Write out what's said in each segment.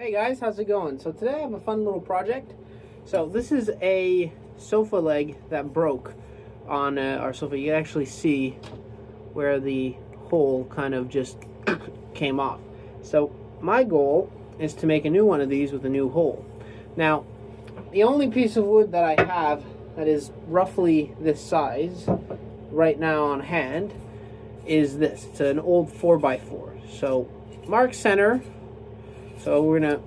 Hey guys, how's it going? So today I have a fun little project. So this is a sofa leg that broke on our sofa. You can actually see where the hole kind of just came off. So my goal is to make a new one of these with a new hole. Now, the only piece of wood that I have that is roughly this size right now on hand is this. It's an old 4x4. So mark center. So we're gonna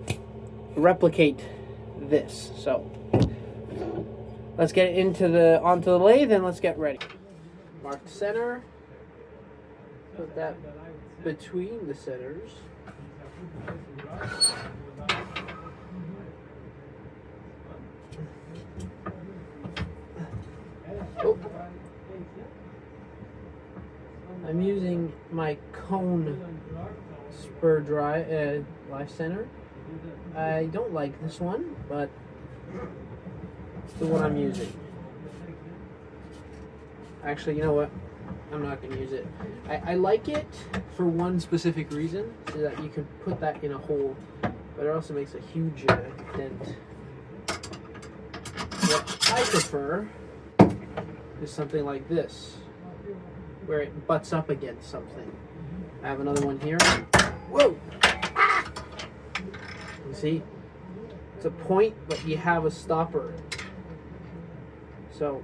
replicate this. So let's get onto the lathe and let's get ready. Mark the center. Put that between the centers. Oh. I'm using my cone spur drive life center. I don't like this one, but it's the one I'm using. Actually, you know what? I'm not going to use it. I like it for one specific reason, so that you can put that in a hole, but it also makes a huge dent. What I prefer is something like this, where it butts up against something. I have another one here. Whoa! You see? It's a point, but you have a stopper. So,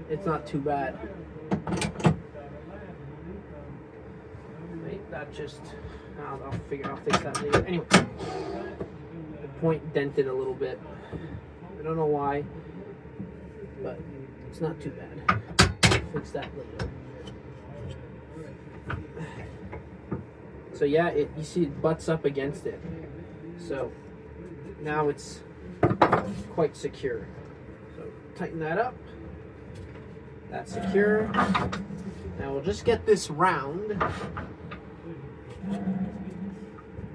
it's not too bad. Wait, that just... I'll fix that later. Anyway, the point dented a little bit. I don't know why, but it's not too bad. I'll fix that later. So yeah, you see it butts up against it. So now it's quite secure. So tighten that up. That's secure. Now we'll just get this round.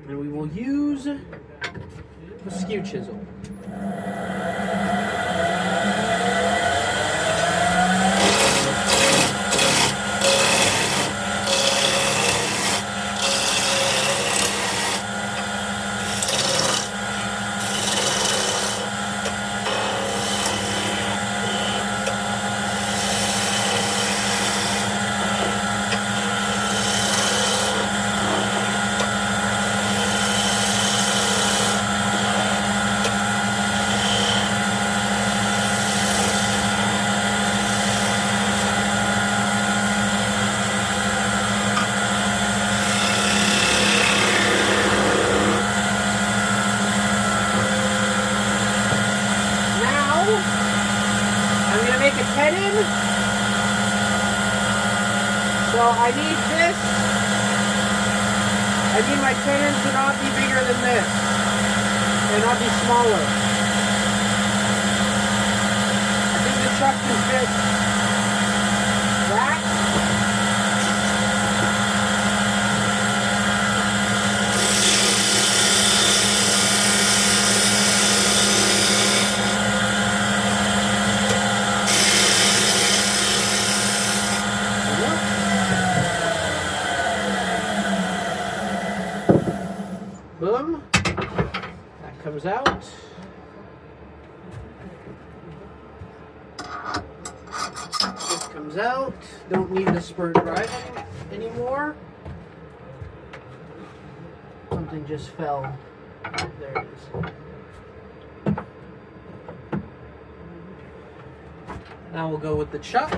And we will use a skew chisel. Make a tenon. So I need this. I need my tenon to not be bigger than this and not be smaller. I think the truck can fit that. Boom. That comes out. This comes out. Don't need the spur drive anymore. Something just fell. There it is. Now we'll go with the chuck.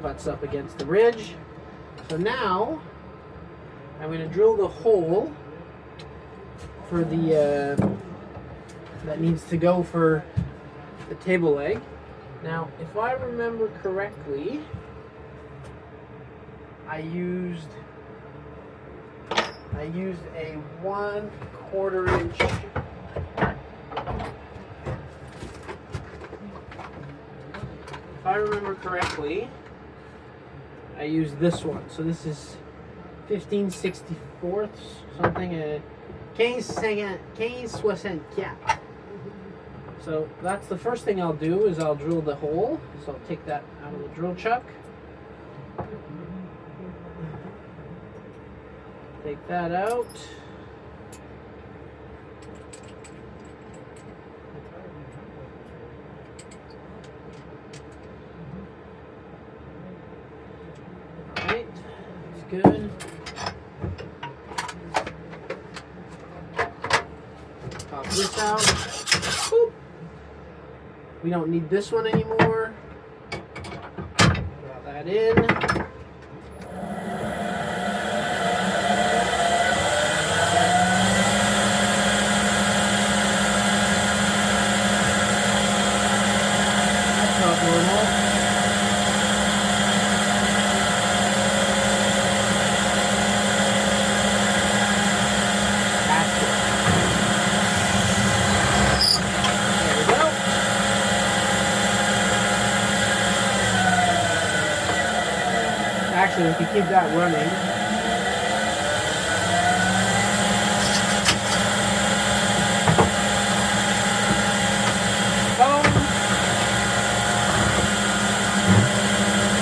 Butts up against the ridge. So now I'm going to drill the hole for the that needs to go for the table leg. Now, if I remember correctly, I used a 1/4 inch if I remember correctly, I used this one. So this is 15/64 something. 15/64. So that's the first thing I'll do is I'll drill the hole. So I'll take that out of the drill chuck. Take that out. Alright, that's good. Pop this out. Boop. We don't need this one anymore. Draw that in. Actually, if you keep that running, boom.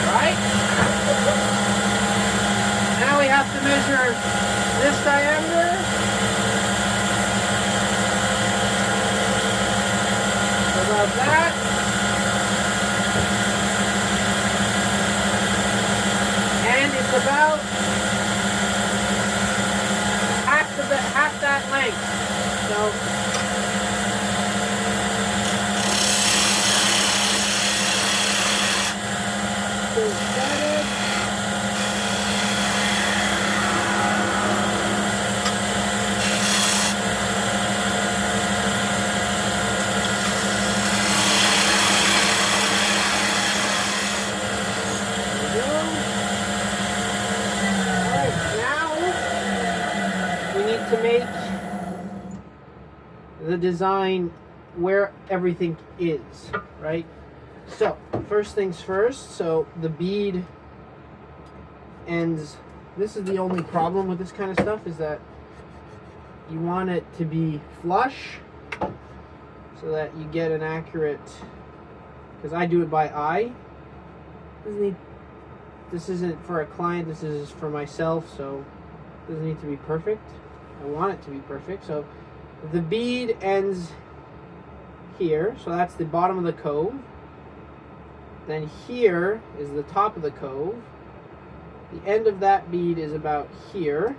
Right? Now we have to measure this diameter. About that. About half that length. So to make the design where everything is, right? So first things first, so the bead ends. This is the only problem with this kind of stuff, is that you want it to be flush so that you get an accurate, because I do it by eye. This isn't for a client, this is for myself, so it doesn't need to be perfect. I want it to be perfect. So the bead ends here, so that's the bottom of the cove. Then here is the top of the cove. The end of that bead is about here.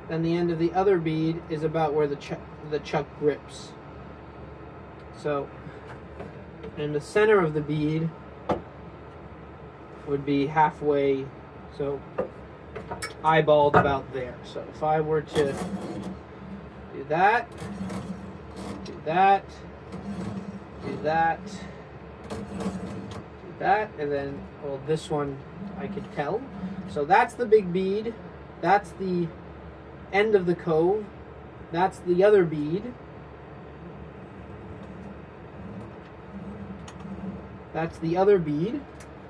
Then the end of the other bead is about where the chuck grips. So, and the center of the bead would be halfway, so eyeballed about there. So if I were to do that, do that, do that, do that, and then, well, this one I could tell. So that's the big bead, that's the end of the cove, that's the other bead, that's the other bead,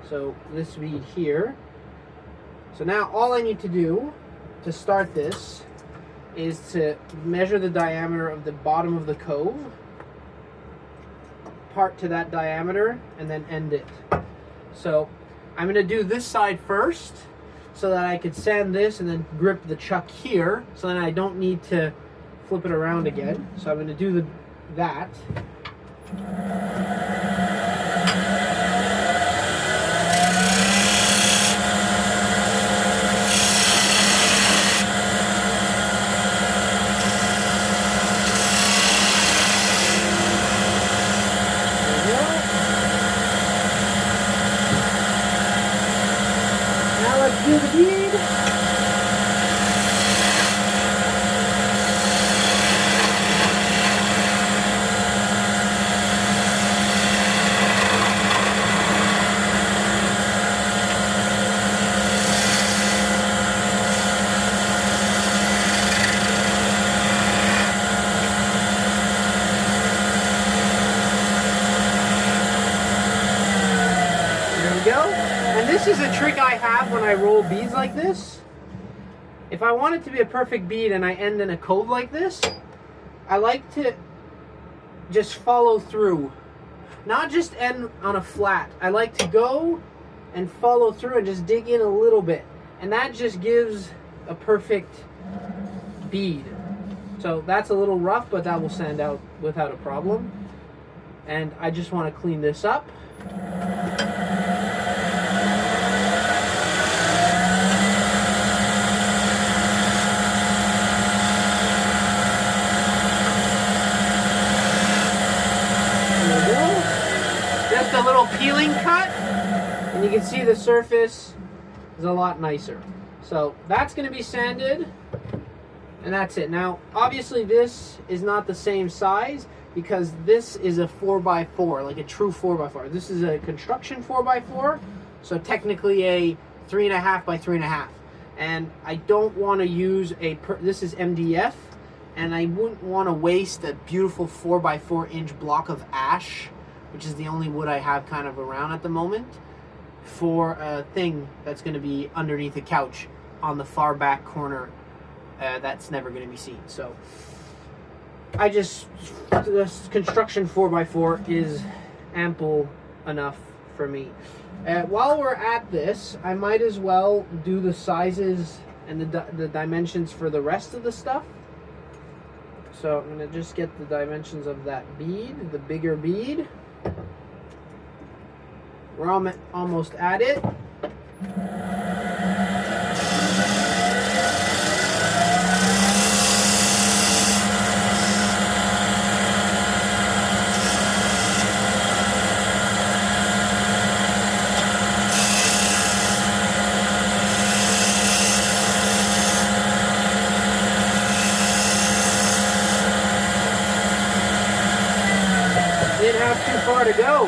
so this bead here. So now all I need to do to start this is to measure the diameter of the bottom of the cove, part to that diameter, and then end it. So I'm going to do this side first so that I could sand this and then grip the chuck here, so then I don't need to flip it around again. So I'm going to do that. Do the bead. This is a trick I have when I roll beads like this. If I want it to be a perfect bead and I end in a cove like this, I like to just follow through. Not just end on a flat. I like to go and follow through and just dig in a little bit. And that just gives a perfect bead. So that's a little rough, but that will sand out without a problem. And I just want to clean this up. Just a little peeling cut, and you can see the surface is a lot nicer. So that's going to be sanded, and that's it. Now, obviously this is not the same size because this is a 4x4, like a true 4x4. This is a construction 4x4, so technically a 3.5 by 3.5. And I don't want to use this is MDF, and I wouldn't want to waste a beautiful 4x4 inch block of ash, which is the only wood I have kind of around at the moment, for a thing that's going to be underneath the couch on the far back corner that's never going to be seen. So this construction 4x4 is ample enough for me. While we're at this, I might as well do the sizes and the dimensions for the rest of the stuff. So I'm going to just get the dimensions of that bead, the bigger bead. We're almost at it. Didn't have too far to go.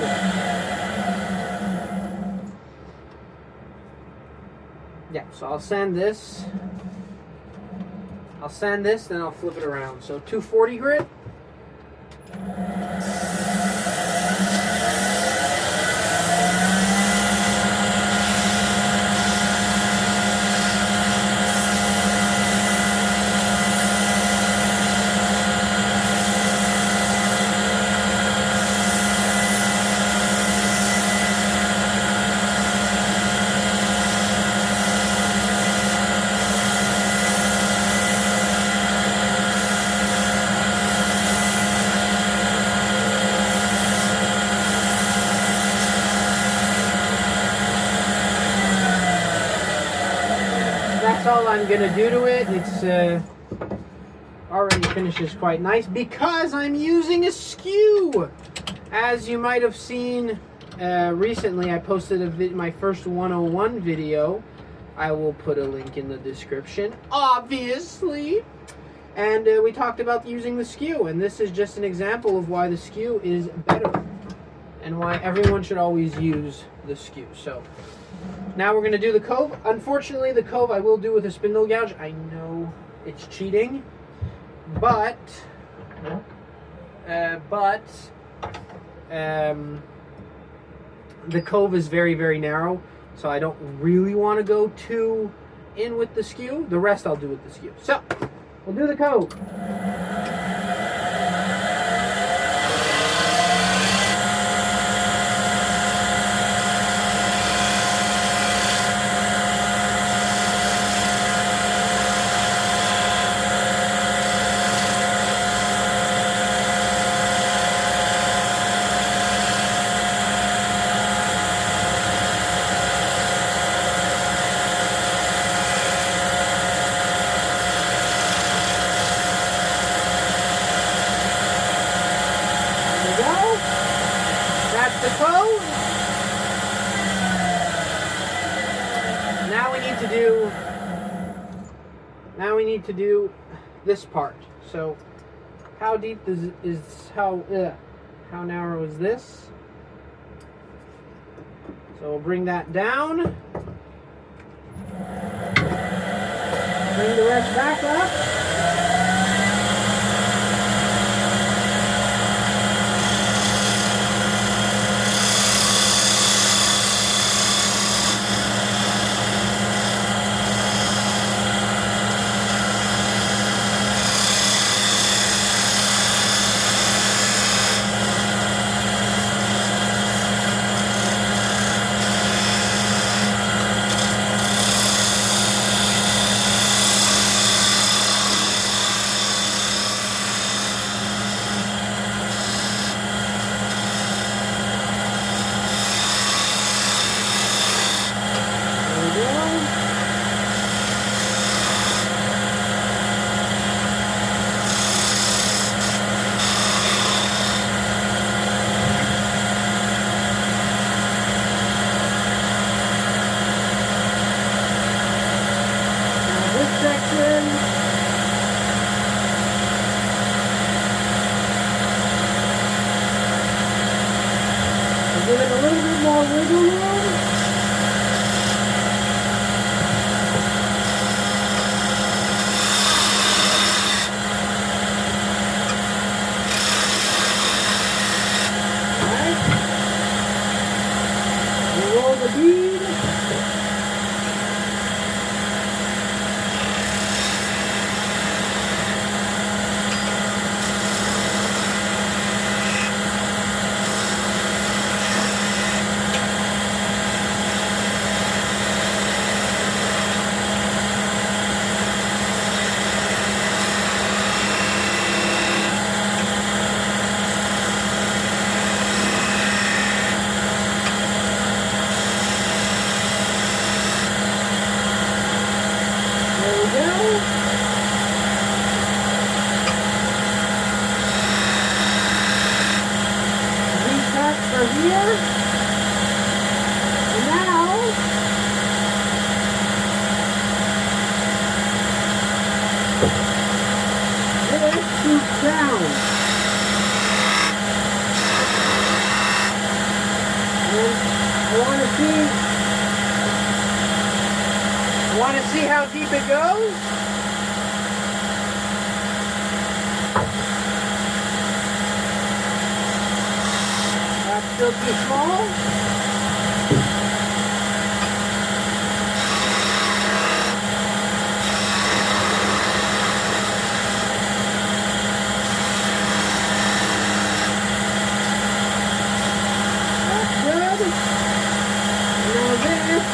Yeah, so I'll sand this, then I'll flip it around. So 240 grit. That's all I'm gonna do to it. It's already finishes quite nice because I'm using a skew. As you might have seen recently, I posted my first 101 video. I will put a link in the description, obviously. And we talked about using the skew, and this is just an example of why the skew is better and why everyone should always use the skew. So now we're going to do the cove. Unfortunately, the cove I will do with a spindle gouge. I know it's cheating, but the cove is very, very narrow, so I don't really want to go too in with the skew. The rest I'll do with the skew. So we'll do the cove. The cove. Now we need to do this part. So how deep how narrow is this? So we'll bring that down. Bring the rest back up. I'll give it a little bit more wiggle room. Alright. We roll the bead. Here. And now this shoots down. And I want to see how deep it goes. Still too small. That's good. Now this.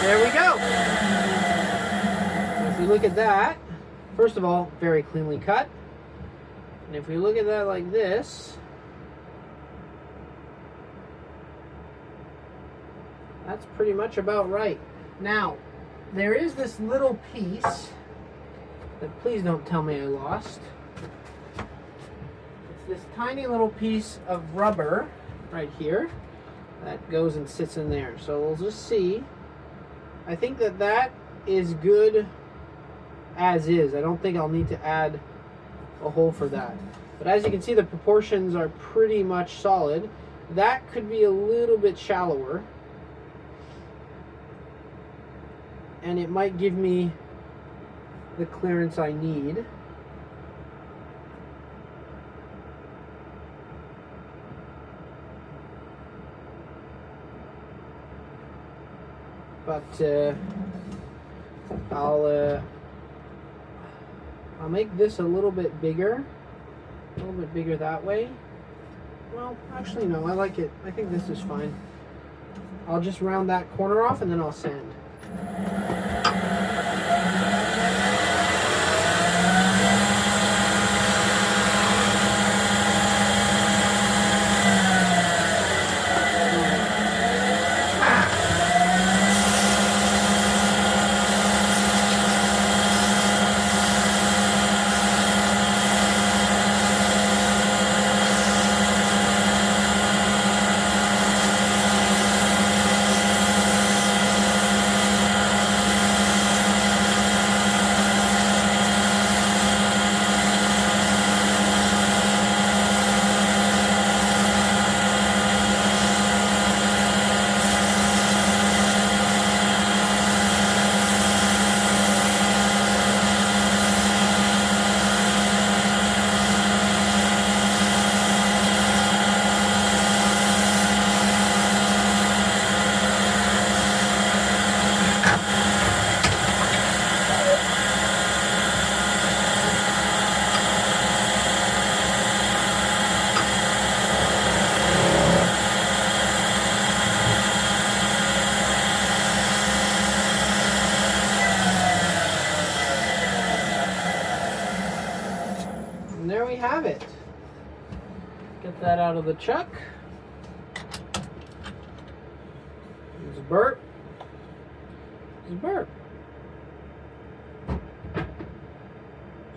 There we go. If we look at that, first of all, very cleanly cut. And if we look at that like this, that's pretty much about right. Now, there is this little piece that please don't tell me I lost. It's this tiny little piece of rubber right here that goes and sits in there. So we'll just see. I think that that is good as is. I don't think I'll need to add a hole for that. But as you can see, the proportions are pretty much solid. That could be a little bit shallower. And it might give me the clearance I need. But I'll make this a little bit bigger that way. Well, actually no, I like it. I think this is fine. I'll just round that corner off and then I'll sand. we have it. Get that out of the chuck. It's Bert. It's Bert.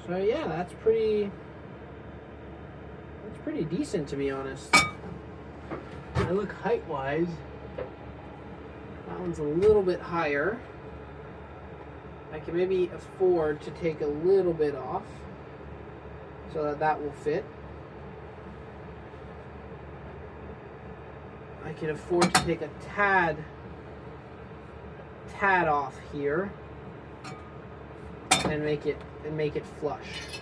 So yeah, that's pretty decent, to be honest. I look height-wise. That one's a little bit higher. I can maybe afford to take a little bit off so that that will fit. I can afford to take a tad off here and make it flush.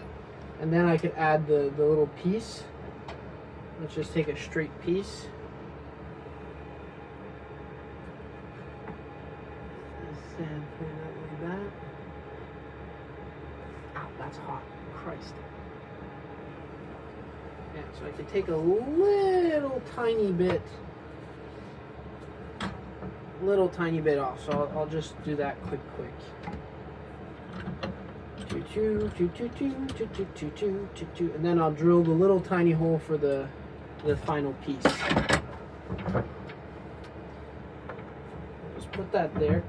And then I could add the little piece. Let's just take a straight piece. And put it like that. Ow, that's hot. Christ. Yeah, so I could take a little tiny bit off. So I'll just do that quick. And then I'll drill the little tiny hole for the final piece. Just put that there.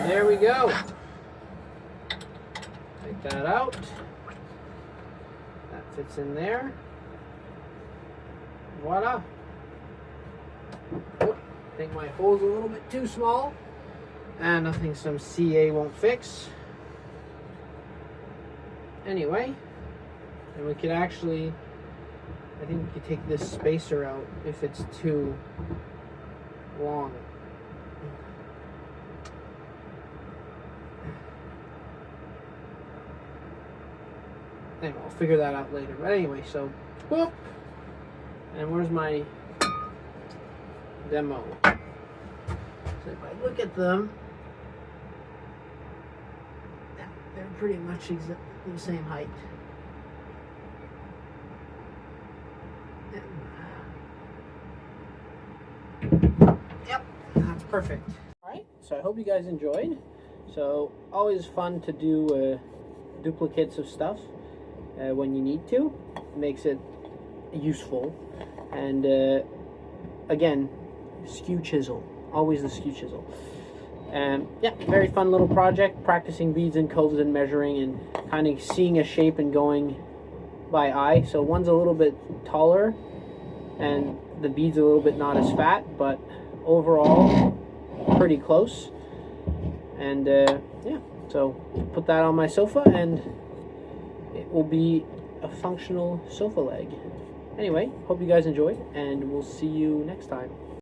There we go. Take that out. That fits in there. Voila. Oh, I think my hole's a little bit too small. And nothing some CA won't fix. Anyway, and we could actually, I think we could take this spacer out if it's too long. Anyway, I'll figure that out later. But anyway, so, whoop. And where's my demo? So if I look at them, they're pretty much the same height. Yep, that's perfect. Alright, so I hope you guys enjoyed. So, always fun to do duplicates of stuff when you need to. It makes it useful. And again, skew chisel. Always the skew chisel. Yeah, very fun little project, practicing beads and coves and measuring and kind of seeing a shape and going by eye. So one's a little bit taller and the bead's a little bit not as fat, but overall pretty close. And yeah, so put that on my sofa and it will be a functional sofa leg. Anyway, hope you guys enjoyed and we'll see you next time.